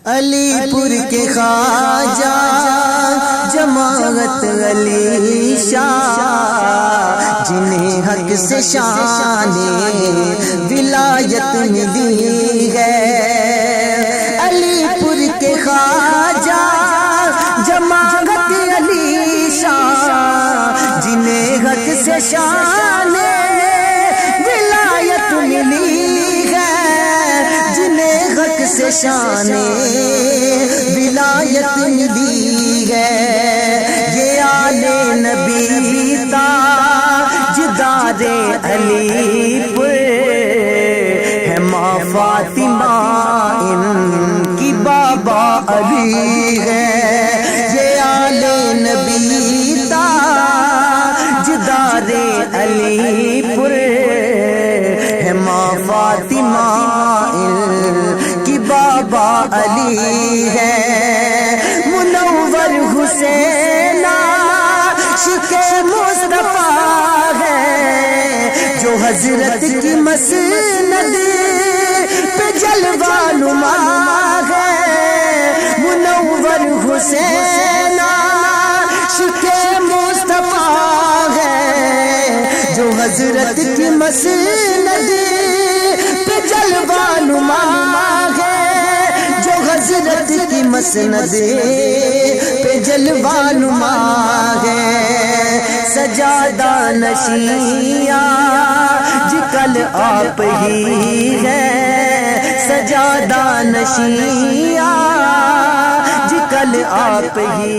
علی پور کے خواجہ جماعت علی شاہ، جنہیں حق سے شان ولایت ملی ہے۔ علی پور کے خواجہ جماعت علی شاہ، جنہیں حق سے شان ولایت ملی ہے، جنہیں حق سے شان ولایت ملی ہے۔ یہ آل نبی تاجدار علی پور ہے، ماں فاطمہ ان کی بابا علی ہے۔ یہ آل نبی تاجدار علی پور ہے، ماں فاطمہ ان کی بابا علی ہے۔ منور حسین عاشق مصطفیٰ ہے، جو حضرت کی مسند پہ جلوہ نما ہے۔ منور حسین عاشق مصطفیٰ ہے، جو حضرت کی مسند پہ جلوہ نما ہے، جو حضرت کی مسند پہ جلوہ نما ہے۔ سجادہ نشین آج کل آپ ہی ہے، سجادہ نشین آج کل آپ ہی